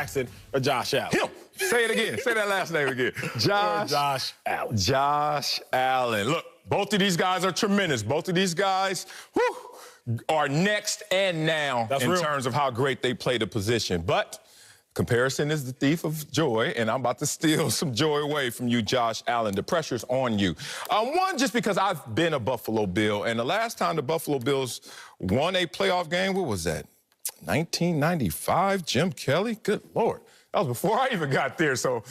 Jackson or Josh Allen? Him. Say it again. Say that last name again. Josh Allen. Josh Allen. Look, both of these guys are tremendous. Both of these guys, are next and now in terms of how great they play the position. But comparison is the thief of joy, and I'm about to steal some joy away from you, Josh Allen. The pressure's on you. One, just because I've been a Buffalo Bill, and the last time the Buffalo Bills won a playoff game, what was that? 1995, Jim Kelly? Good Lord. That was before I even got there, so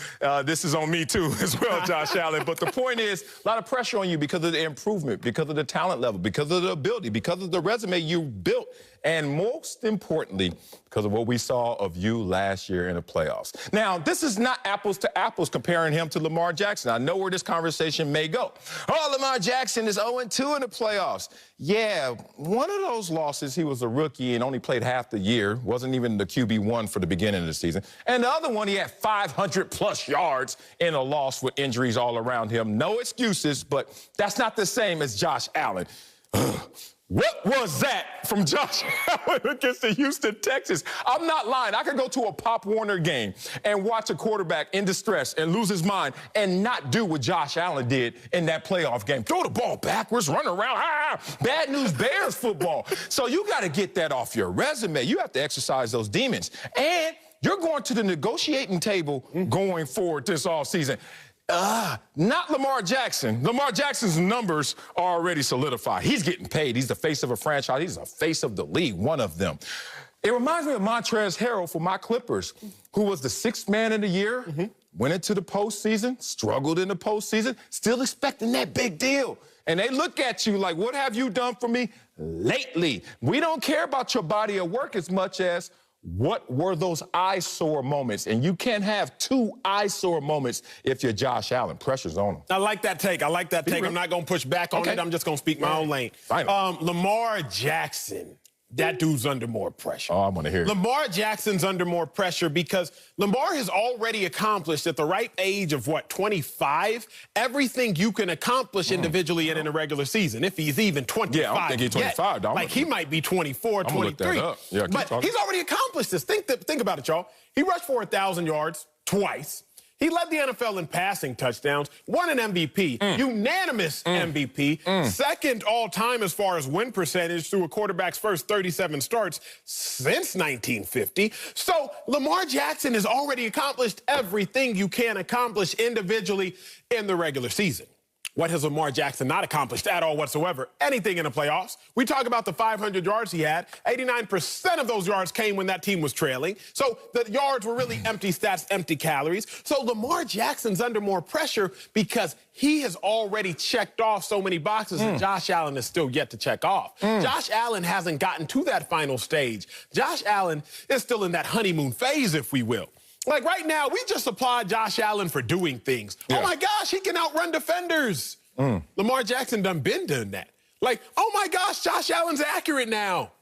this is on me too as well, Josh Allen. But the point is, a lot of pressure on you because of the improvement, because of the talent level, because of the ability, because of the resume you built, and most importantly, because of what we saw of you last year in the playoffs. Now, this is not apples to apples comparing him to Lamar Jackson. I know where this conversation may go. Oh, Lamar Jackson is 0-2 in the playoffs. Yeah, one of those losses, he was a rookie and only played half the year, wasn't even the QB1 for the beginning of the season. And the other one, he had 500-plus yards in a loss with injuries all around him. No excuses, but that's not the same as Josh Allen. What was that from Josh Allen against the Houston Texans? I'm not lying. I could go to a Pop Warner game and watch a quarterback in distress and lose his mind and not do what Josh Allen did in that playoff game. Throw the ball backwards, run around. Bad news Bears football. So you got to get that off your resume. You have to exercise those demons. And you're going to the negotiating table going forward this offseason. Not Lamar Jackson. Lamar Jackson's numbers are already solidified. He's getting paid. He's the face of a franchise. He's the face of the league, one of them. It reminds me of Montrezl Harrell for my Clippers, who was the sixth man of the year, went into the postseason, struggled in the postseason, still expecting that big deal. And they look at you like, what have you done for me lately? We don't care about your body of work as much as what were those eyesore moments? And you can't have two eyesore moments if you're Josh Allen. Pressure's on him. I like that take. I like that take. I'm not going to push back on it. I'm just going to speak my own lane. Lamar Jackson. That dude's under more pressure. Oh, I want to hear it. Lamar Jackson's under more pressure because Lamar has already accomplished at the right age of, 25, everything you can accomplish individually and in a regular season, if he's even 25. Yeah, I don't think he's 25. Like, he might be 24, 23. Yeah, but he's already accomplished this. Think about it, y'all. He rushed for 1,000 yards twice. He led the NFL in passing touchdowns, won an MVP, unanimous MVP, second all-time as far as win percentage through a quarterback's first 37 starts since 1950. So Lamar Jackson has already accomplished everything you can accomplish individually in the regular season. What has Lamar Jackson not accomplished at all whatsoever? Anything in the playoffs. We talk about the 500 yards he had. 89% of those yards came when that team was trailing. So the yards were really empty stats, empty calories. So Lamar Jackson's under more pressure because he has already checked off so many boxes and Josh Allen is still yet to check off. Josh Allen hasn't gotten to that final stage. Josh Allen is still in that honeymoon phase, if we will. Like, right now, we just applaud Josh Allen for doing things. Oh, my gosh, he can outrun defenders. Lamar Jackson done been doing that. Like, oh, my gosh, Josh Allen's accurate now.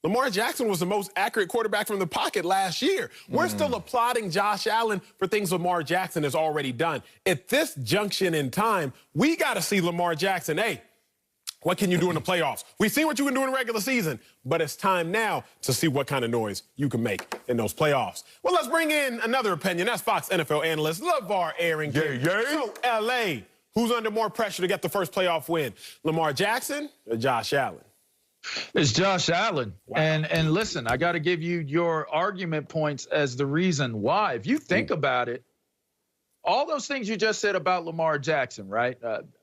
Lamar Jackson was the most accurate quarterback from the pocket last year. We're still applauding Josh Allen for things Lamar Jackson has already done. At this junction in time, we got to see Lamar Jackson, hey, what can you do in the playoffs? We've seen what you can do in the regular season, but it's time now to see what kind of noise you can make in those playoffs. Well, let's bring in another opinion. That's Fox NFL analyst LeVar Arrington. So, L.A., who's under more pressure to get the first playoff win? Lamar Jackson or Josh Allen? It's Josh Allen. Wow. And listen, I got to give you your argument points as the reason why. If you think about it, all those things you just said about Lamar Jackson, right?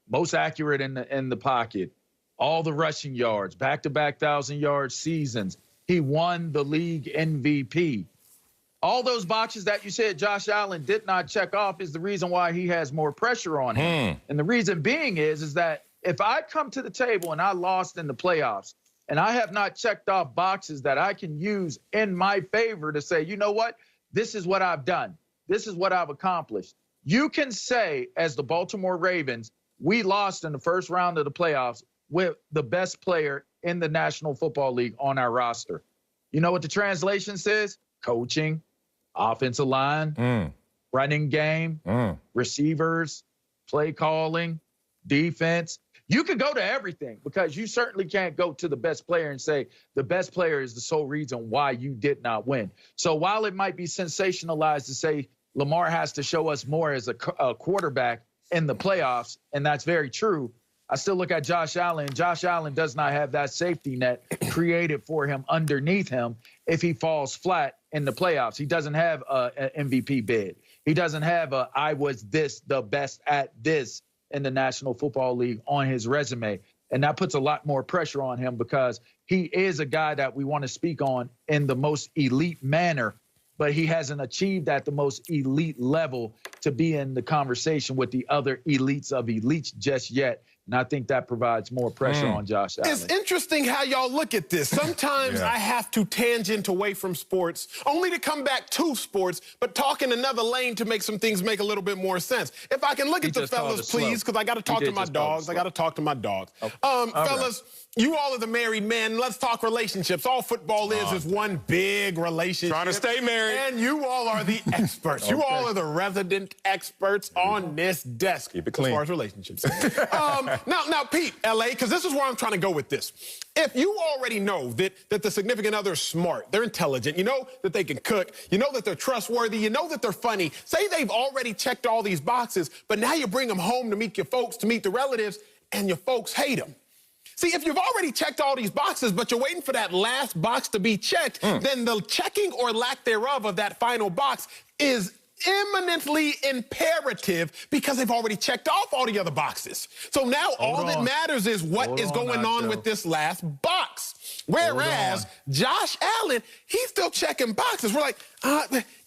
Most accurate in the pocket. All the rushing yards, back-to-back 1,000-yard seasons. He won the league MVP. All those boxes that you said Josh Allen did not check off is the reason why he has more pressure on him. And the reason being is that if I come to the table and I lost in the playoffs and I have not checked off boxes that I can use in my favor to say, you know what, this is what I've done. This is what I've accomplished. You can say, as the Baltimore Ravens, we lost in the first round of the playoffs with the best player in the National Football League on our roster. You know what the translation says? Coaching, offensive line, running game, receivers, play calling, defense. You could go to everything because you certainly can't go to the best player and say the best player is the sole reason why you did not win. So while it might be sensationalized to say Lamar has to show us more as a quarterback in the playoffs, and that's very true, I still look at Josh Allen. Josh Allen does not have that safety net created for him underneath him if he falls flat in the playoffs. He doesn't have an MVP bid. He doesn't have I was the best at this in the National Football League on his resume. And that puts a lot more pressure on him because he is a guy that we want to speak on in the most elite manner, but he hasn't achieved at the most elite level to be in the conversation with the other elites of elites just yet. And I think that provides more pressure on Josh Allen. It's interesting how y'all look at this. Sometimes I have to tangent away from sports, only to come back to sports, but talk in another lane to make some things make a little bit more sense. If I can look at the fellas, please, because I got to talk to my dogs. Fellas, you all are the married men. Let's talk relationships. All football is one big relationship. Trying to stay married. And you all are the experts. You all are the resident experts on this desk. Keep it clean. As far as relationships. Now, Pete, L.A., because this is where I'm trying to go with this. If you already know that the significant other is smart, they're intelligent, you know that they can cook, you know that they're trustworthy, you know that they're funny, say they've already checked all these boxes, but now you bring them home to meet your folks, to meet the relatives, and your folks hate them. See, if you've already checked all these boxes, but you're waiting for that last box to be checked, then the checking or lack thereof of that final box is eminently imperative because they've already checked off all the other boxes. So now all that matters is what is going on with this last box. Whereas Josh Allen, he's still checking boxes. We're like,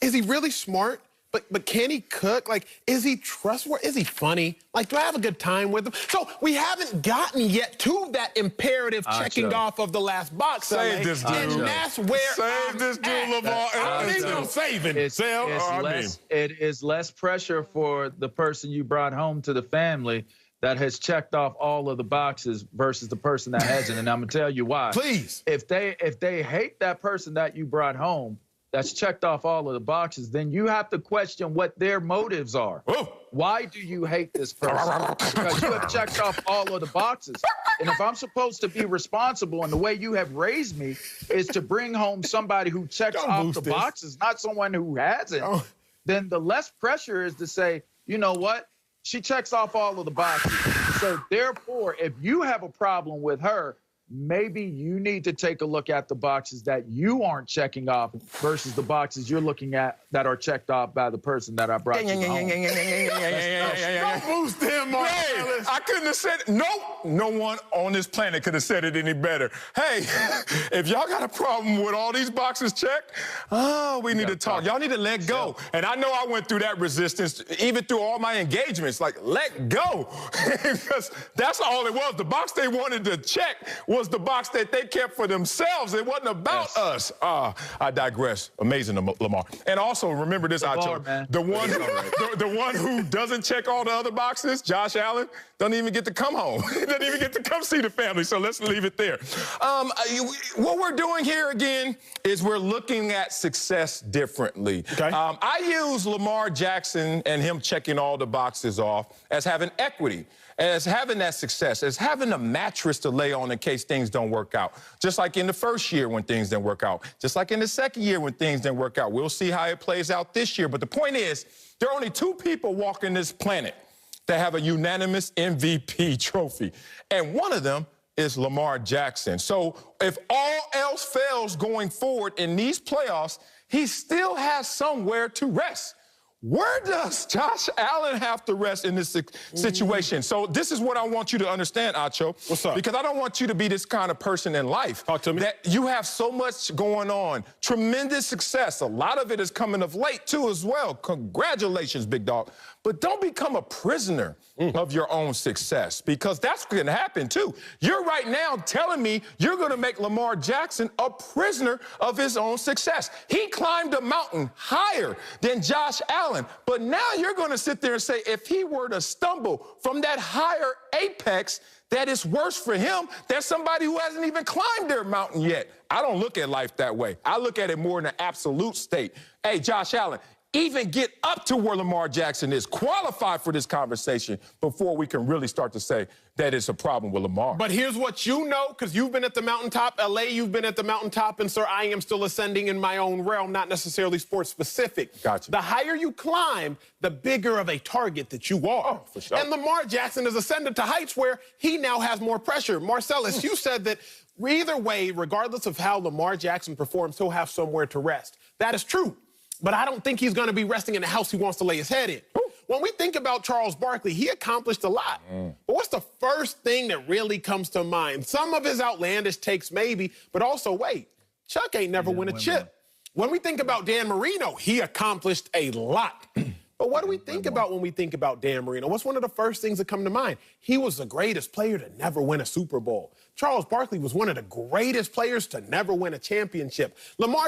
is he really smart? But can he cook? Like, is he trustworthy? Is he funny? Like, do I have a good time with him? So we haven't gotten yet to that imperative checking off of the last box. Save this dude. And that's where Save this dude, Lamar. I don't need no saving. It is less pressure for the person you brought home to the family that has checked off all of the boxes versus the person that hasn't. And I'm gonna tell you why. Please. If they hate that person that you brought home, that's checked off all of the boxes, then you have to question what their motives are. Why do you hate this person? Because you have checked off all of the boxes. And if I'm supposed to be responsible, and the way you have raised me is to bring home somebody who checks off the boxes, not someone who hasn't, then the less pressure is to say, you know what? She checks off all of the boxes. So therefore, if you have a problem with her, maybe you need to take a look at the boxes that you aren't checking off versus the boxes you're looking at that are checked off by the person that I brought you home. Don't boost him, Marcellus. I couldn't have said it. No one on this planet could have said it any better. Hey, if y'all got a problem with all these boxes checked, we need to talk. Y'all need to let go. And I know I went through that resistance, even through all my engagements. Like, let go. Because that's all it was. The box they wanted to check was the box that they kept for themselves. It wasn't about us. I digress. Amazing, Lamar. And also, remember this, the one who doesn't check all the other boxes, Josh Allen, doesn't even get to come home. He doesn't even get to come see the family. So let's leave it there. What we're doing here again is we're looking at success differently. Okay. I use Lamar Jackson and him checking all the boxes off as having equity, as having that success, as having a mattress to lay on in case things don't work out. Just like in the first year when things didn't work out. Just like in the second year when things didn't work out. We'll see how it plays out this year. But the point is, there are only two people walking this planet that have a unanimous MVP trophy. And one of them is Lamar Jackson. So if all else fails going forward in these playoffs, he still has somewhere to rest. Where does Josh Allen have to rest in this situation? So this is what I want you to understand, Acho. What's up? Because I don't want you to be this kind of person in life. Talk to me. That you have so much going on. Tremendous success. A lot of it is coming of late, too, as well. Congratulations, big dog. But don't become a prisoner of your own success, because that's going to happen, too. You're right now telling me you're going to make Lamar Jackson a prisoner of his own success. He climbed a mountain higher than Josh Allen. But now you're going to sit there and say, if he were to stumble from that higher apex, that it's worse for him than somebody who hasn't even climbed their mountain yet. I don't look at life that way. I look at it more in an absolute state. Hey, Josh Allen, even get up to where Lamar Jackson is, qualify for this conversation before we can really start to say that it's a problem with Lamar. But here's what you know, because you've been at the mountaintop. LA, you've been at the mountaintop. And, sir, I am still ascending in my own realm, not necessarily sports specific. Gotcha. The higher you climb, the bigger of a target that you are. Oh, for sure. And Lamar Jackson has ascended to heights where he now has more pressure. Marcellus, you said that either way, regardless of how Lamar Jackson performs, he'll have somewhere to rest. That is true. But I don't think he's going to be resting in the house he wants to lay his head in. When we think about Charles Barkley, he accomplished a lot. But what's the first thing that really comes to mind? Some of his outlandish takes maybe, but also, wait, Chuck ain't never win a chip. When we think about Dan Marino, he accomplished a lot. But what do we think about when we think about Dan Marino? What's one of the first things that come to mind? He was the greatest player to never win a Super Bowl. Charles Barkley was one of the greatest players to never win a championship. Lamar